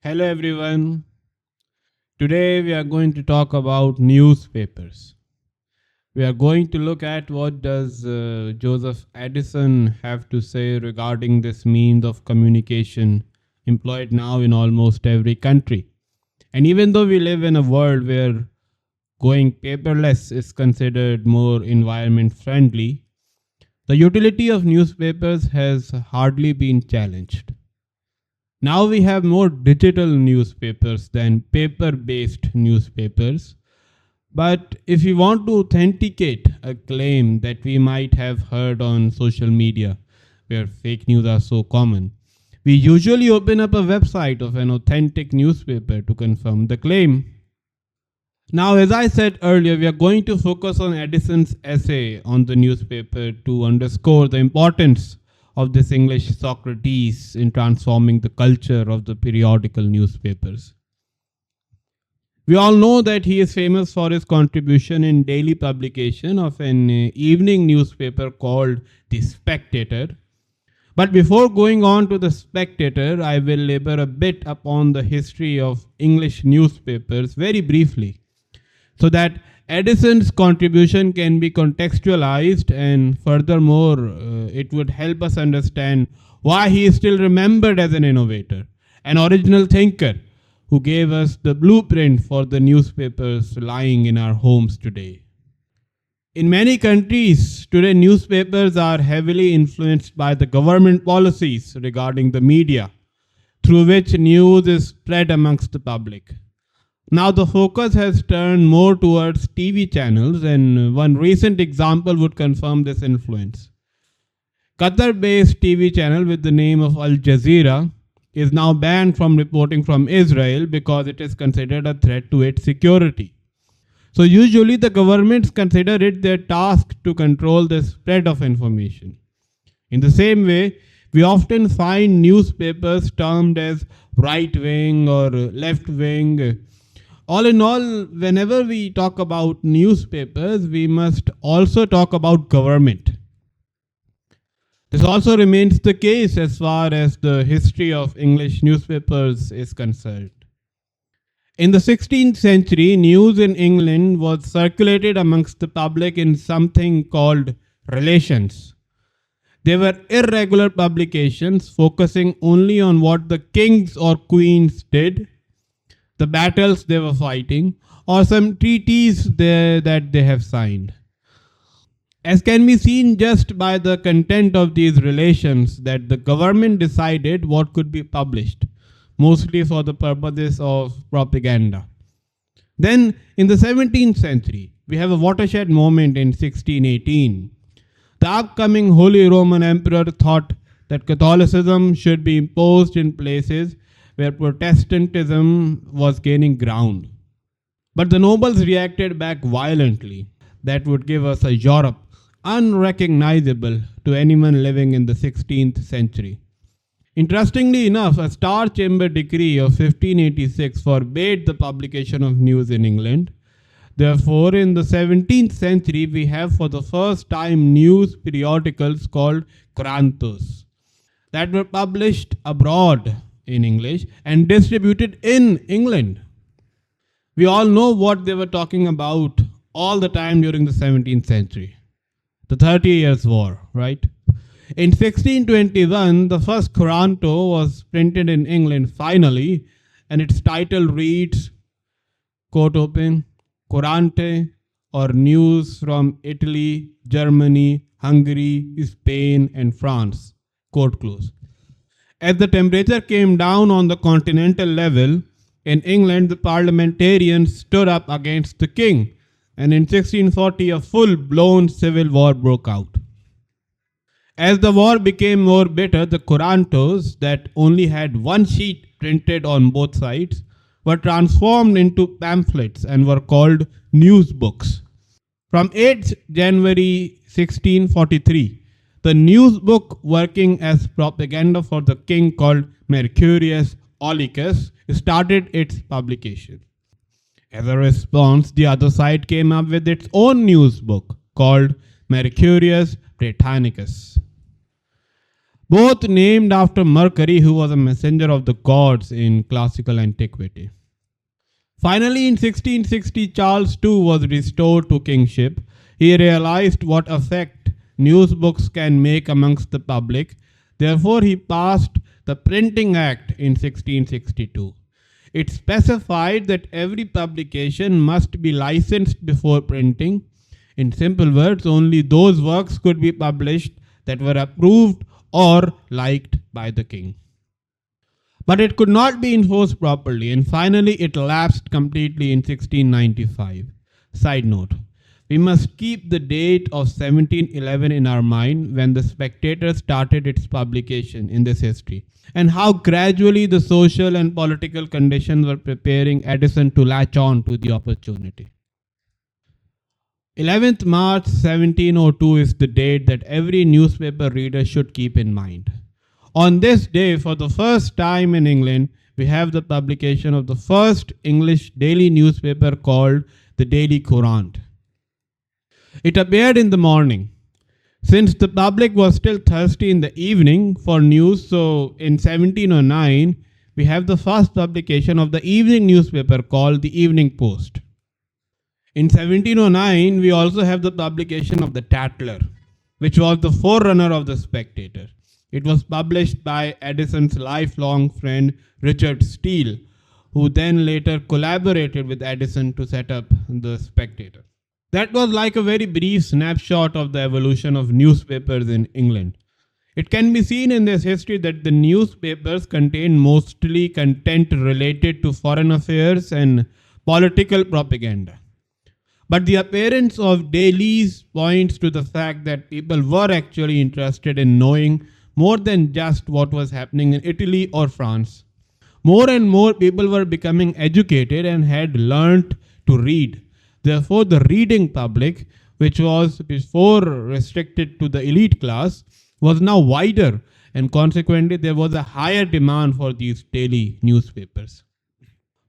Hello everyone. Today we are going to talk about newspapers. We are going to look at what does Joseph Addison have to say regarding this means of communication employed now in almost every country. And even though we live in a world where going paperless is considered more environment friendly, the utility of newspapers has hardly been challenged. Now we have more digital newspapers than paper based newspapers. But if we want to authenticate a claim that we might have heard on social media, where fake news are so common, we usually open up a website of an authentic newspaper to confirm the claim. Now, as I said earlier, we are going to focus on Addison's essay on the newspaper to underscore the importance of this English Socrates in transforming the culture of the periodical newspapers. We all know that he is famous for his contribution in daily publication of an evening newspaper called The Spectator. But before going on to The Spectator, I will labor a bit upon the history of English newspapers very briefly, so that Addison's contribution can be contextualized, and furthermore, it would help us understand why he is still remembered as an innovator, an original thinker who gave us the blueprint for the newspapers lying in our homes today. In many countries today, newspapers are heavily influenced by the government policies regarding the media, through which news is spread amongst the public. Now, the focus has turned more towards TV channels, and one recent example would confirm this influence. Qatar based TV channel with the name of Al Jazeera is now banned from reporting from Israel because it is considered a threat to its security. So, usually, the governments consider it their task to control the spread of information. In the same way, we often find newspapers termed as right wing or left wing. All in all, whenever we talk about newspapers, we must also talk about government. This also remains the case as far as the history of English newspapers is concerned. In the 16th century, news in England was circulated amongst the public in something called relations. They were irregular publications focusing only on what the kings or queens did, the battles they were fighting, or some treaties that they have signed. As can be seen just by the content of these relations, that the government decided what could be published, mostly for the purposes of propaganda. Then, in the 17th century, we have a watershed moment in 1618. The upcoming Holy Roman Emperor thought that Catholicism should be imposed in places where Protestantism was gaining ground. But the nobles reacted back violently. That would give us a Europe unrecognizable to anyone living in the 16th century. Interestingly enough, a Star Chamber decree of 1586 forbade the publication of news in England. Therefore, in the 17th century, we have for the first time news periodicals called Corantos that were published abroad in English and distributed in England. We all know what they were talking about all the time during the 17th century. The 30 Years' War, right? In 1621, the first Coranto was printed in England finally, and its title reads, quote open, Corante, or News from Italy, Germany, Hungary, Spain, and France, quote close. As the temperature came down on the continental level, in England the parliamentarians stood up against the king, and in 1640 a full-blown civil war broke out. As the war became more bitter, the Corantos, that only had one sheet printed on both sides, were transformed into pamphlets and were called news books. From 8th January 1643, the news book working as propaganda for the king called Mercurius Aulicus started its publication. As a response, the other side came up with its own news book called Mercurius Britannicus. both named after Mercury, who was a messenger of the gods in classical antiquity. Finally, in 1660, Charles too was restored to kingship. He realized what effect news books can make amongst the public. Therefore, he passed the Printing Act in 1662. It specified that every publication must be licensed before printing. In simple words, only those works could be published that were approved or liked by the king. But it could not be enforced properly, and finally it lapsed completely in 1695. Side note: we must keep the date of 1711 in our mind when the Spectator started its publication in this history, and how gradually the social and political conditions were preparing Addison to latch on to the opportunity. 11th March 1702 is the date that every newspaper reader should keep in mind. On this day, for the first time in England, we have the publication of the first English daily newspaper called the Daily Courant. It appeared in the morning. Since the public was still thirsty in the evening for news, so in 1709, we have the first publication of the evening newspaper called the Evening Post. In 1709, we also have the publication of the Tatler, which was the forerunner of the Spectator. It was published by Addison's lifelong friend Richard Steele, who then later collaborated with Addison to set up the Spectator. That was like a very brief snapshot of the evolution of newspapers in England. It can be seen in this history that the newspapers contained mostly content related to foreign affairs and political propaganda. But the appearance of dailies points to the fact that people were actually interested in knowing more than just what was happening in Italy or France. More and more people were becoming educated and had learnt to read. Therefore, the reading public, which was before restricted to the elite class, was now wider, and consequently, there was a higher demand for these daily newspapers.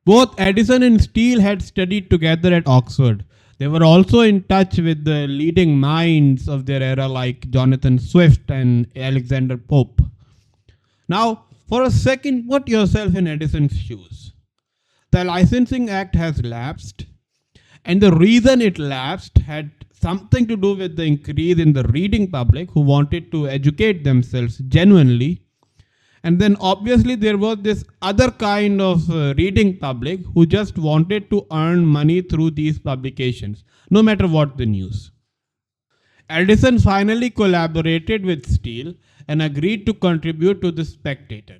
Both Addison and Steele had studied together at Oxford. They were also in touch with the leading minds of their era like Jonathan Swift and Alexander Pope. Now, for a second, put yourself in Addison's shoes. The Licensing Act has lapsed, and the reason it lapsed had something to do with the increase in the reading public who wanted to educate themselves genuinely. And then obviously there was this other kind of reading public who just wanted to earn money through these publications, no matter what the news. Addison finally collaborated with Steele and agreed to contribute to the Spectator.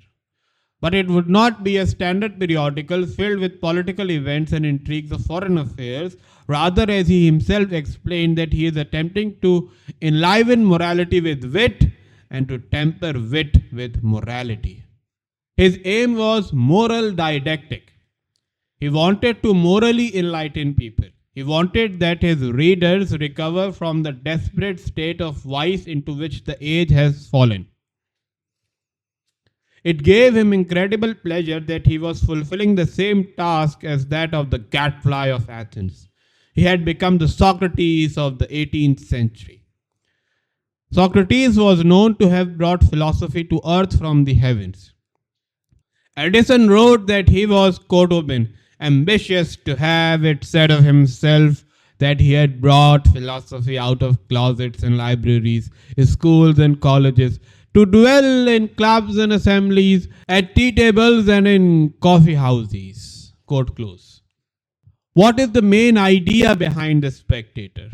But it would not be a standard periodical filled with political events and intrigues of foreign affairs. Rather, as he himself explained, that he is attempting to enliven morality with wit and to temper wit with morality. His aim was moral didactic. He wanted to morally enlighten people. He wanted that his readers recover from the desperate state of vice into which the age has fallen. It gave him incredible pleasure that he was fulfilling the same task as that of the gadfly of Athens. He had become the Socrates of the 18th century. Socrates was known to have brought philosophy to earth from the heavens. Addison wrote that he was, quote open, ambitious to have it said of himself that he had brought philosophy out of closets and libraries, schools and colleges, to dwell in clubs and assemblies, at tea tables and in coffee houses. Quote close. What is the main idea behind the Spectator?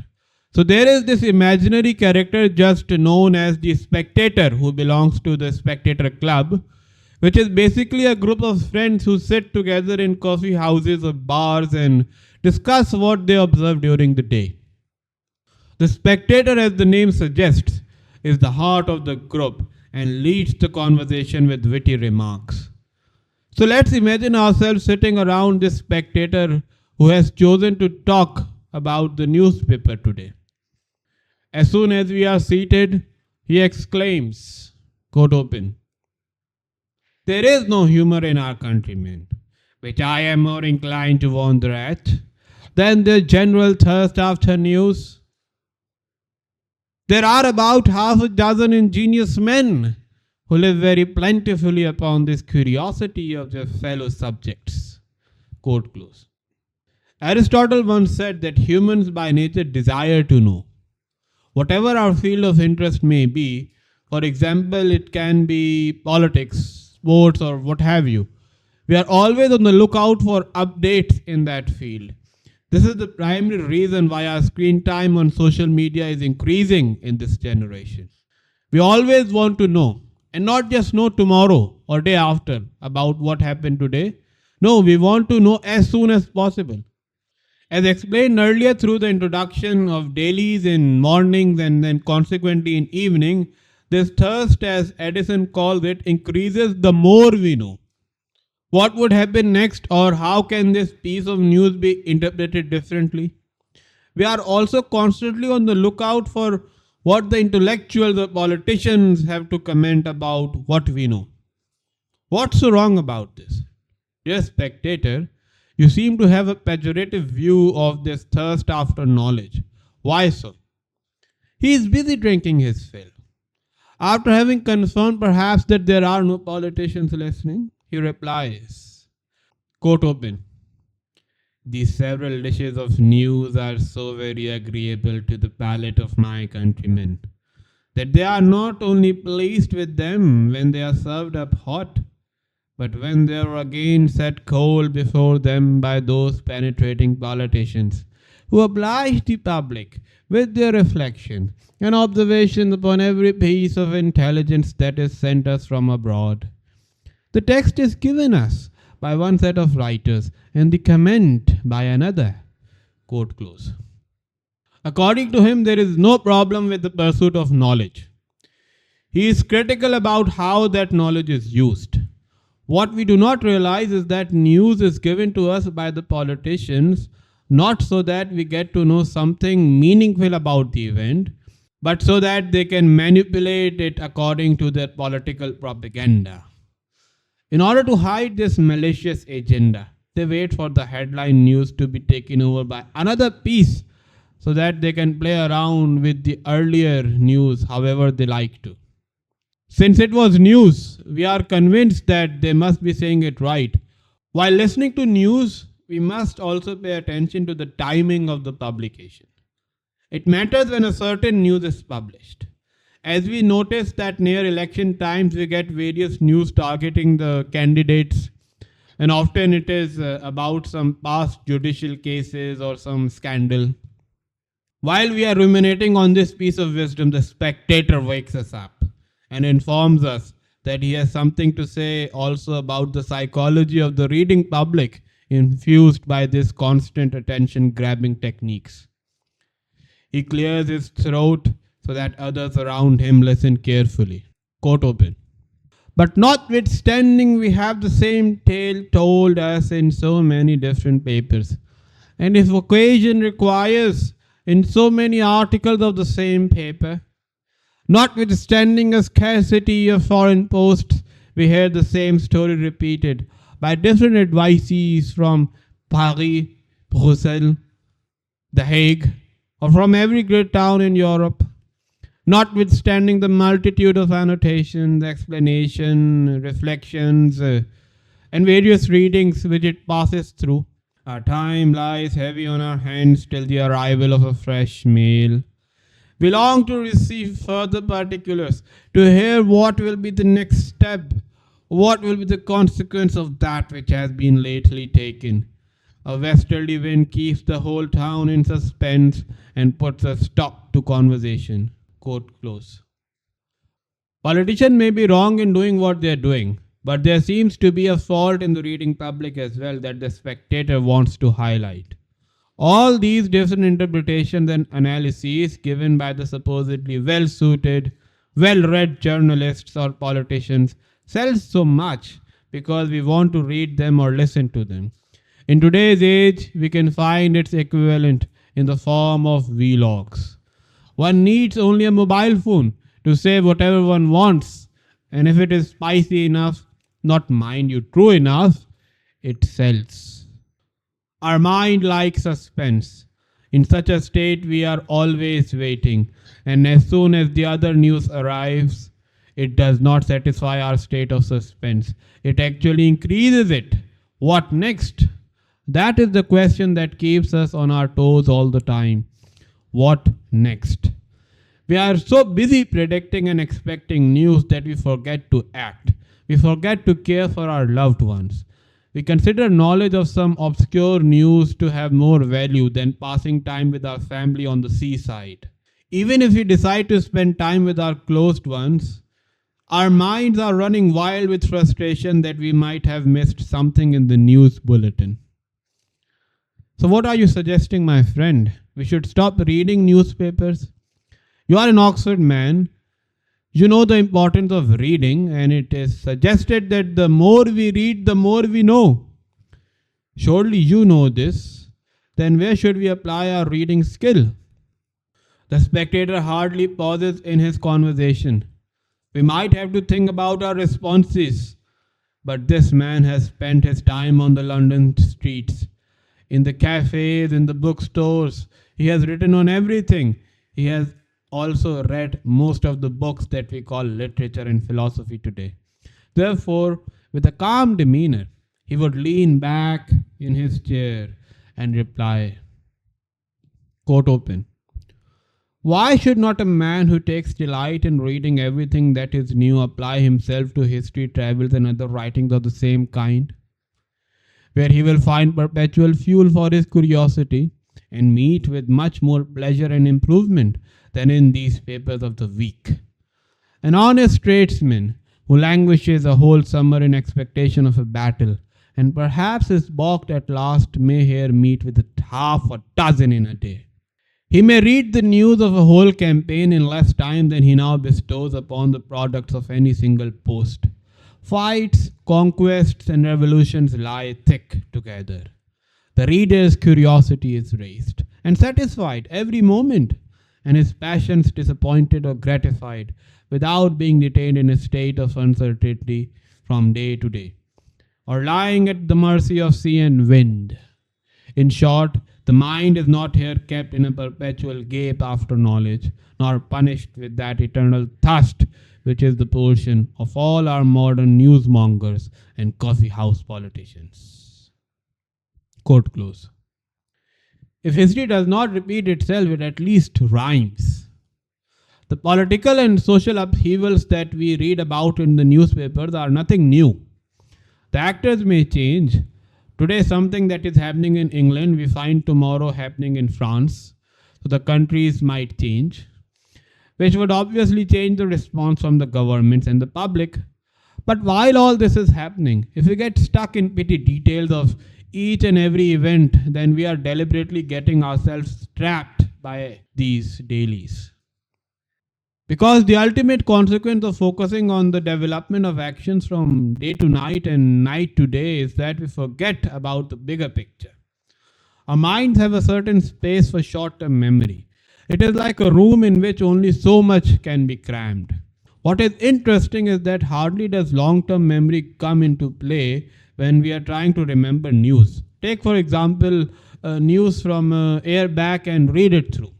So there is this imaginary character just known as the Spectator who belongs to the Spectator Club, which is basically a group of friends who sit together in coffee houses or bars and discuss what they observe during the day. The Spectator, as the name suggests, is the heart of the group and leads the conversation with witty remarks. So let's imagine ourselves sitting around this Spectator who has chosen to talk about the newspaper today. As soon as we are seated, he exclaims, quote open, "There is no humor in our countrymen, which I am more inclined to wonder at, than the general thirst after news. There are about half a dozen ingenious men who live very plentifully upon this curiosity of their fellow subjects. Quote close. Aristotle once said that humans by nature desire to know. Whatever our field of interest may be, for example, it can be politics, sports, or what have you, we are always on the lookout for updates in that field. This is the primary reason why our screen time on social media is increasing in this generation. We always want to know, and not just know tomorrow or day after about what happened today. No, we want to know as soon as possible. As explained earlier through the introduction of dailies in mornings and then consequently in evening, this thirst, as Addison calls it, increases the more we know. What would happen next, or how can this piece of news be interpreted differently? We are also constantly on the lookout for what the intellectuals or politicians have to comment about what we know. What's so wrong about this? Dear spectator, you seem to have a pejorative view of this thirst after knowledge. Why so? He is busy drinking his fill. After having confirmed perhaps that there are no politicians listening, he replies, quote open, these several dishes of news are so very agreeable to the palate of my countrymen that they are not only pleased with them when they are served up hot, but when they are again set cold before them by those penetrating politicians who oblige the public with their reflection and observations upon every piece of intelligence that is sent us from abroad. The text is given us by one set of writers and the comment by another. Quote close. According to him, there is no problem with the pursuit of knowledge. He is critical about how that knowledge is used. What we do not realize is that news is given to us by the politicians not so that we get to know something meaningful about the event, but so that they can manipulate it according to their political propaganda. In order to hide this malicious agenda, they wait for the headline news to be taken over by another piece so that they can play around with the earlier news however they like to. Since it was news, we are convinced that they must be saying it right. While listening to news, we must also pay attention to the timing of the publication. It matters when a certain news is published. As we notice that near election times, we get various news targeting the candidates, and often it is about some past judicial cases or some scandal. While we are ruminating on this piece of wisdom, the spectator wakes us up and informs us that he has something to say also about the psychology of the reading public infused by this constant attention grabbing techniques. He clears his throat so that others around him listen carefully. Quote open. But notwithstanding, we have the same tale told us in so many different papers, and if occasion requires, in so many articles of the same paper. Notwithstanding a scarcity of foreign posts, we hear the same story repeated by different advisees from Paris, Brussels, The Hague, or from every great town in Europe. Notwithstanding the multitude of annotations, explanation, reflections, and various readings which it passes through, our time lies heavy on our hands till the arrival of a fresh mail. We long to receive further particulars, to hear what will be the next step, what will be the consequence of that which has been lately taken. A westerly wind keeps the whole town in suspense and puts a stop to conversation. Quote close. Politicians may be wrong in doing what they are doing, but there seems to be a fault in the reading public as well that the spectator wants to highlight. All these different interpretations and analyses given by the supposedly well suited, well read journalists or politicians sell so much because we want to read them or listen to them. In today's age, we can find its equivalent in the form of vlogs. One needs only a mobile phone to say whatever one wants, and if it is spicy enough, not mind you true enough, it sells. Our mind likes suspense. In such a state, we are always waiting, and as soon as the other news arrives, It does not satisfy our state of suspense. It actually increases it. What next? That is the question that keeps us on our toes all the time. What next? We are so busy predicting and expecting news that we forget to act. We forget to care for our loved ones. We consider knowledge of some obscure news to have more value than passing time with our family on the seaside. Even if we decide to spend time with our closed ones, our minds are running wild with frustration that we might have missed something in the news bulletin. So, what are you suggesting, my friend? We should stop reading newspapers? You are an Oxford man. You know the importance of reading, and it is suggested that the more we read, the more we know. Surely you know this. Then where should we apply our reading skill? The spectator hardly pauses in his conversation. We might have to think about our responses, but this man has spent his time on the London streets, in the cafes, in the bookstores. He has written on everything. He has also read most of the books that we call literature and philosophy today. Therefore, with a calm demeanor, he would lean back in his chair and reply, quote open, why should not a man who takes delight in reading everything that is new apply himself to history, travels, and other writings of the same kind, where he will find perpetual fuel for his curiosity and meet with much more pleasure and improvement than in these papers of the week? An honest tradesman who languishes a whole summer in expectation of a battle and perhaps is balked at last may here meet with half a dozen in a day. He may read the news of a whole campaign in less time than he now bestows upon the products of any single post. Fights, conquests, and revolutions lie thick together. The reader's curiosity is raised and satisfied every moment, and his passions disappointed or gratified without being detained in a state of uncertainty from day to day, or lying at the mercy of sea and wind. In short, the mind is not here kept in a perpetual gape after knowledge, nor punished with that eternal thirst which is the portion of all our modern newsmongers and coffee house politicians. Quote close. If history does not repeat itself, it at least rhymes. The political and social upheavals that we read about in the newspapers are nothing new. The actors may change. Today, something that is happening in England, we find tomorrow happening in France. So the countries might change, which would obviously change the response from the governments and the public. But while all this is happening, if we get stuck in petty details of each and every event, then we are deliberately getting ourselves trapped by these dailies. Because the ultimate consequence of focusing on the development of actions from day to night and night to day is that we forget about the bigger picture. Our minds have a certain space for short term memory. It is like a room in which only so much can be crammed. What is interesting is that hardly does long term memory come into play when we are trying to remember news. Take, for example, news from a year back and read it through.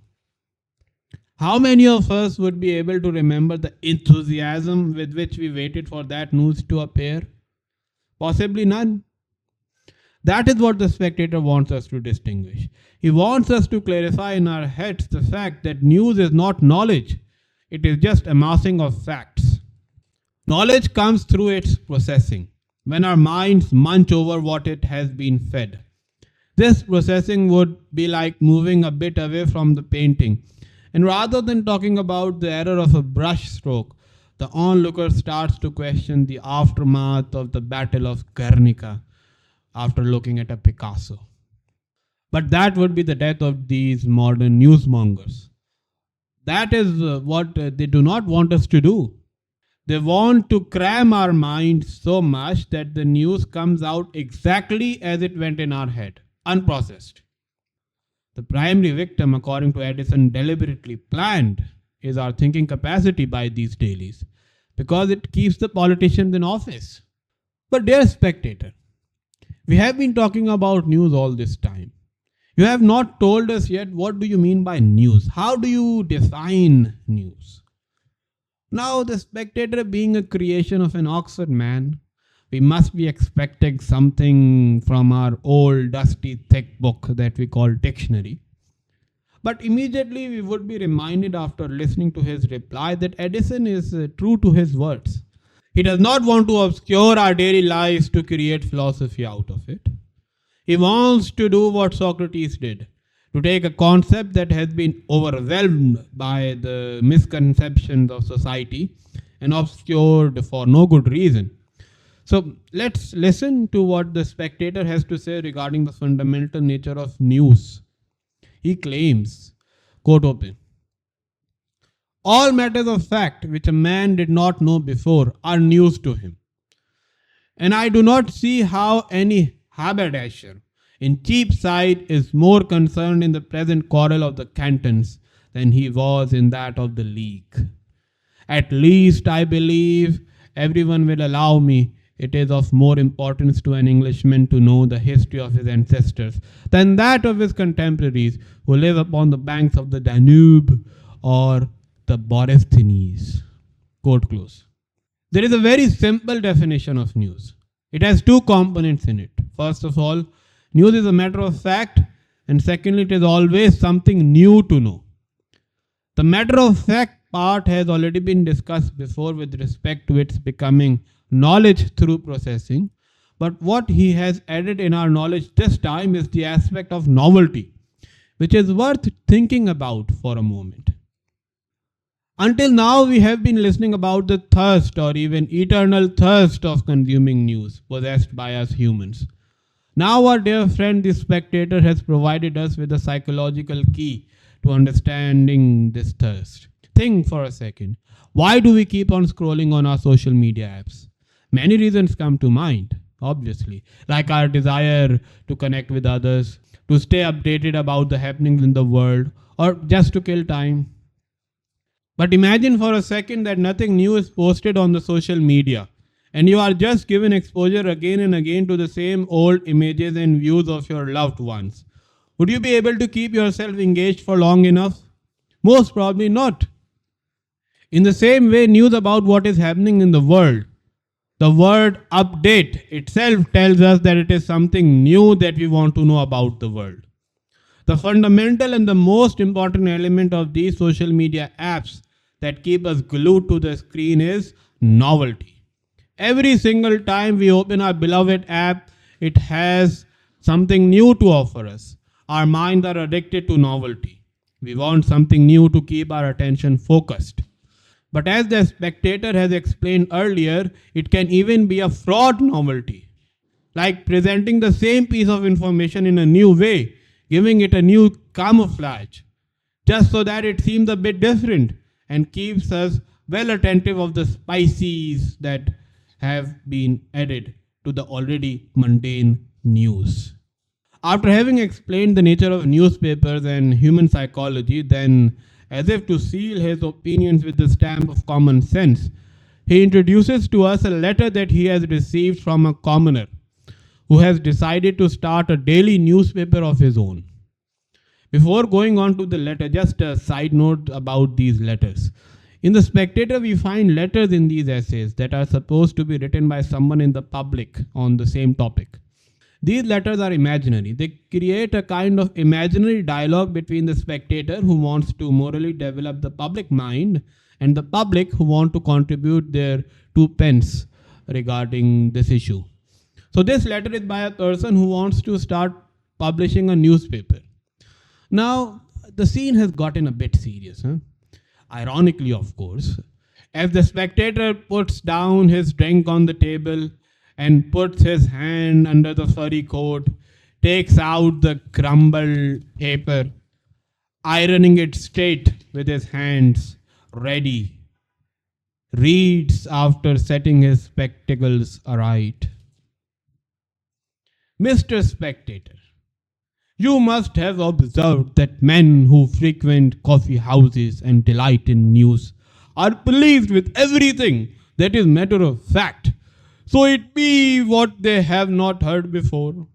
How many of us would be able to remember the enthusiasm with which we waited for that news to appear? Possibly none. That is what the spectator wants us to distinguish. He wants us to clarify in our heads the fact that news is not knowledge, it is just amassing of facts. Knowledge comes through its processing, when our minds munch over what it has been fed. This processing would be like moving a bit away from the painting. And rather than talking about the error of a brush stroke, the onlooker starts to question the aftermath of the Battle of Guernica after looking at a Picasso. But that would be the death of these modern newsmongers. That is what they do not want us to do. They want to cram our minds so much that the news comes out exactly as it went in our head, unprocessed. The primary victim, according to Addison, deliberately planned, is our thinking capacity by these dailies, because it keeps the politicians in office. But dear spectator, we have been talking about news all this time. You have not told us yet what do you mean by news? How do you define news? Now, the Spectator being a creation of an Oxford man, we must be expecting something from our old, dusty, thick book that we call dictionary. But immediately we would be reminded after listening to his reply that Edison is true to his words. He does not want to obscure our daily lives to create philosophy out of it. He wants to do what Socrates did, to take a concept that has been overwhelmed by the misconceptions of society and obscured for no good reason. So let's listen to what the Spectator has to say regarding the fundamental nature of news. He claims, quote open, all matters of fact which a man did not know before are news to him. And I do not see how any haberdasher in Cheapside is more concerned in the present quarrel of the cantons than he was in that of the League. At least I believe everyone will allow me it is of more importance to an Englishman to know the history of his ancestors than that of his contemporaries who live upon the banks of the Danube or the Borysthenes. Quote close. There is a very simple definition of news. It has two components in it. First of all, news is a matter of fact, and secondly, it is always something new to know. The matter of fact part has already been discussed before with respect to its becoming knowledge through processing. But what he has added in our knowledge this time is the aspect of novelty, which is worth thinking about for a moment. Until now, we have been listening about the thirst or even eternal thirst of consuming news possessed by us humans. Now, our dear friend, the Spectator, has provided us with a psychological key to understanding this thirst. Think for a second. Why do we keep on scrolling on our social media apps? Many reasons come to mind, obviously, like our desire to connect with others, to stay updated about the happenings in the world, or just to kill time. But imagine for a second that nothing new is posted on the social media and you are just given exposure again and again to the same old images and views of your loved ones. Would you be able to keep yourself engaged for long enough? Most probably not. In the same way, news about what is happening in the world, the word update itself tells us that it is something new that we want to know about the world. The fundamental and the most important element of these social media apps that keep us glued to the screen is novelty. Every single time we open our beloved app, it has something new to offer us. Our minds are addicted to novelty. We want something new to keep our attention focused. But as the Spectator has explained earlier, it can even be a fraud novelty, like presenting the same piece of information in a new way, giving it a new camouflage, just so that it seems a bit different and keeps us well attentive of the spices that have been added to the already mundane news. After having explained the nature of newspapers and human psychology, then, as if to seal his opinions with the stamp of common sense, he introduces to us a letter that he has received from a commoner who has decided to start a daily newspaper of his own. Before going on to the letter, just a side note about these letters. In the Spectator, we find letters in these essays that are supposed to be written by someone in the public on the same topic. These letters are imaginary. They create a kind of imaginary dialogue between the spectator who wants to morally develop the public mind and the public who want to contribute their 2 pence regarding this issue. So, this letter is by a person who wants to start publishing a newspaper. Now, the scene has gotten a bit serious. Ironically, of course, as the Spectator puts down his drink on the table and puts his hand under the furry coat, takes out the crumbled paper, ironing it straight with his hands, ready, reads after setting his spectacles aright. Mr. Spectator, you must have observed that men who frequent coffee houses and delight in news are pleased with everything that is matter of fact, so it be what they have not heard before.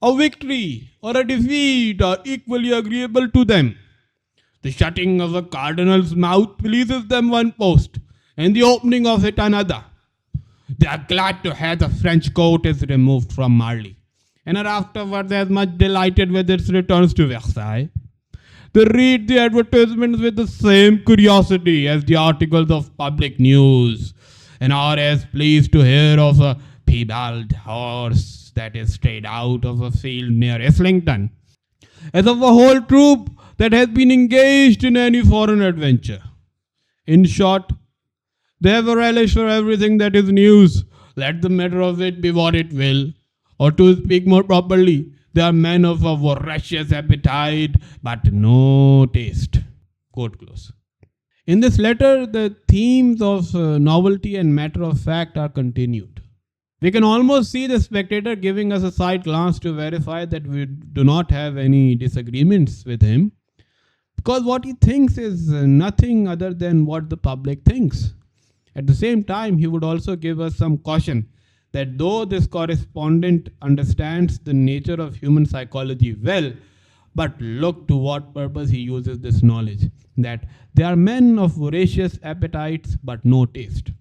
A victory or a defeat are equally agreeable to them. The shutting of a cardinal's mouth pleases them one post, and the opening of it another. They are glad to have the French coat is removed from Marly, and are afterwards as much delighted with its returns to Versailles. They read the advertisements with the same curiosity as the articles of public news, and are as pleased to hear of a piebald horse that is strayed out of a field near Islington, as of a whole troop that has been engaged in any foreign adventure. In short, they have a relish for everything that is news, let the matter of it be what it will. Or to speak more properly, they are men of a voracious appetite but no taste. Quote close. In this letter, the themes of novelty and matter of fact are continued. We can almost see the spectator giving us a side glance to verify that we do not have any disagreements with him, because what he thinks is nothing other than what the public thinks. At the same time, he would also give us some caution that though this correspondent understands the nature of human psychology well, but look to what purpose he uses this knowledge, that they are men of voracious appetites but no taste.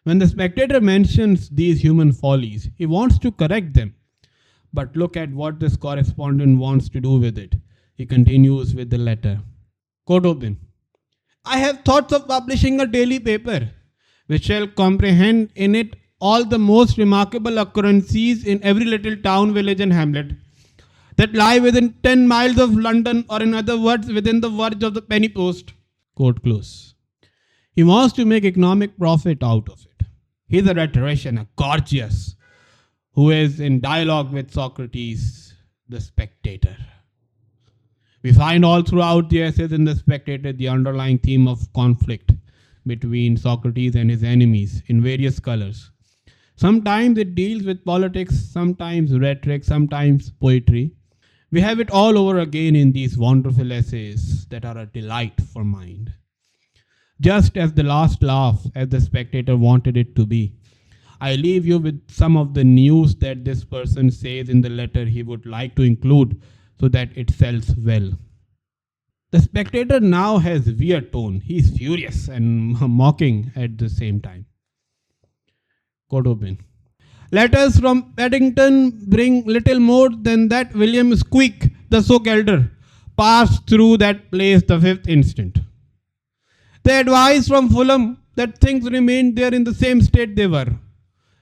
When the spectator mentions these human follies, he wants to correct them. But look at what this correspondent wants to do with it. He continues with the letter. Quote open. I have thoughts of publishing a daily paper which shall comprehend in it all the most remarkable occurrences in every little town, village, and hamlet that lie within 10 miles of London, or in other words, within the verge of the penny post. Quote close. He wants to make economic profit out of it. He is a rhetorician, a Gorgias, who is in dialogue with Socrates, the Spectator. We find all throughout the essays in the Spectator the underlying theme of conflict between Socrates and his enemies in various colors. Sometimes it deals with politics, sometimes rhetoric, sometimes poetry. We have it all over again in these wonderful essays that are a delight for mind. Just as the last laugh, as the Spectator wanted it to be, I leave you with some of the news that this person says in the letter he would like to include so that it sells well. The Spectator now has weird tone. He is furious and mocking at the same time. Quote open. Letters from Paddington bring little more than that William Squeak, the soak elder, passed through that place the 5th instant. They advised from Fulham that things remained there in the same state they were.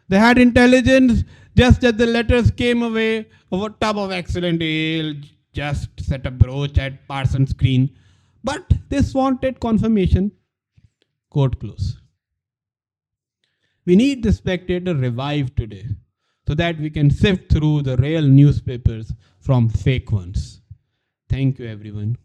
They had intelligence just as the letters came away of a tub of excellent ale, just set a brooch at Parson's Green. But this wanted confirmation. Quote close. We need the Spectator revived today so that we can sift through the real newspapers from fake ones. Thank you, everyone.